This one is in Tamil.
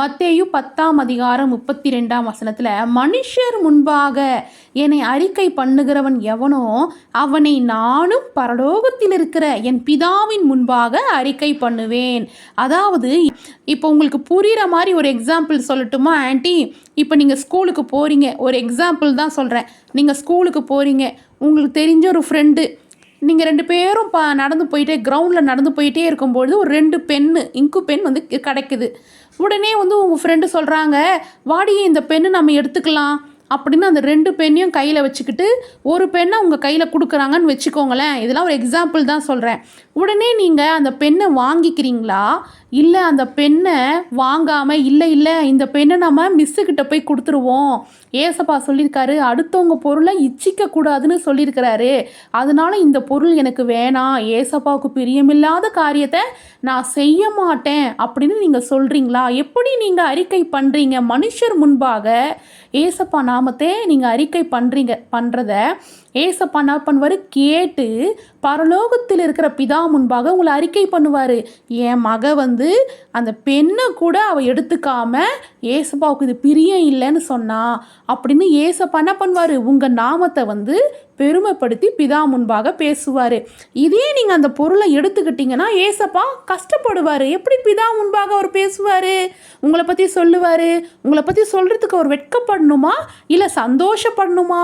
மத்தேயு 10:32 மனுஷர் முன்பாக என்னை அறிக்கை பண்ணுகிறவன் எவனோ அவனை நானும் பரலோகத்தில் இருக்கிற என் பிதாவின் முன்பாக அறிக்கை பண்ணுவேன். அதாவது இப்போ உங்களுக்கு புரிகிற மாதிரி ஒரு எக்ஸாம்பிள் சொல்லட்டுமா ஆண்டி? இப்போ நீங்கள் ஸ்கூலுக்கு போகிறீங்க, ஒரு எக்ஸாம்பிள் தான் சொல்கிறேன். நீங்கள் ஸ்கூலுக்கு போகிறீங்க, உங்களுக்கு தெரிஞ்ச ஒரு ஃப்ரெண்டு, நீங்கள் 2 பேரும் நடந்து போயிட்டே கிரவுண்டில் நடந்து போயிட்டே இருக்கும்பொழுது ஒரு 2 இங்கு பென் வந்து கிடைக்குது. உடனே வந்து உங்கள் ஃப்ரெண்டு சொல்கிறாங்க, வாடி இந்த பெண்ணு நம்ம எடுத்துக்கலாம் அப்படின்னு அந்த 2 பெண்ணையும் கையில் வச்சுக்கிட்டு ஒரு பெண்ணை உங்கள் கையில் கொடுக்குறாங்கன்னு வச்சுக்கோங்களேன். இதெல்லாம் ஒரு எக்ஸாம்பிள் தான் சொல்கிறேன். உடனே நீங்கள் அந்த பெண்ணை வாங்கிக்கிறீங்களா? இல்லை அந்த பெண்ணை வாங்காமல் இல்லை இந்த பெண்ணை நம்ம மிஸ்ஸுக்கிட்ட போய் கொடுத்துருவோம், ஏசப்பா சொல்லியிருக்காரு அடுத்தவங்க பொருளை இச்சிக்கக்கூடாதுன்னு சொல்லியிருக்கிறாரு, அதனால இந்த பொருள் எனக்கு வேணாம், ஏசப்பாவுக்கு பிரியமில்லாத காரியத்தை நான் செய்ய மாட்டேன் அப்படின்னு நீங்கள் சொல்கிறீங்களா? எப்படி நீங்கள் அறிக்கை பண்ணுறீங்க? மனுஷர் முன்பாக ஏசப்பா நாமத்தை நீங்கள் அறிக்கை பண்ணுறத ஏசப்பா என்ன பண்ணுவார்? கேட்டு பரலோகத்தில் இருக்கிற பிதா முன்பாக உங்களை அறிக்கை பண்ணுவார். என் மக வந்து அந்த பெண்ணை கூட அவள் எடுத்துக்காம ஏசப்பாவுக்கு இது பிரியம் இல்லைன்னு சொன்னா அப்படின்னு ஏசப்பா என்ன பண்ணுவார்? உங்கள் நாமத்தை வந்து பெருமைப்படுத்தி பிதா முன்பாக பேசுவார். இதே நீங்கள் அந்த பொருளை எடுத்துக்கிட்டிங்கன்னா ஏசப்பா கஷ்டப்படுவார். எப்படி பிதா முன்பாக அவர் பேசுவார்? உங்களை பற்றி சொல்லுவார். உங்களை பற்றி சொல்கிறதுக்கு அவர் வெட்கப்படணுமா இல்லை சந்தோஷப்படணுமா?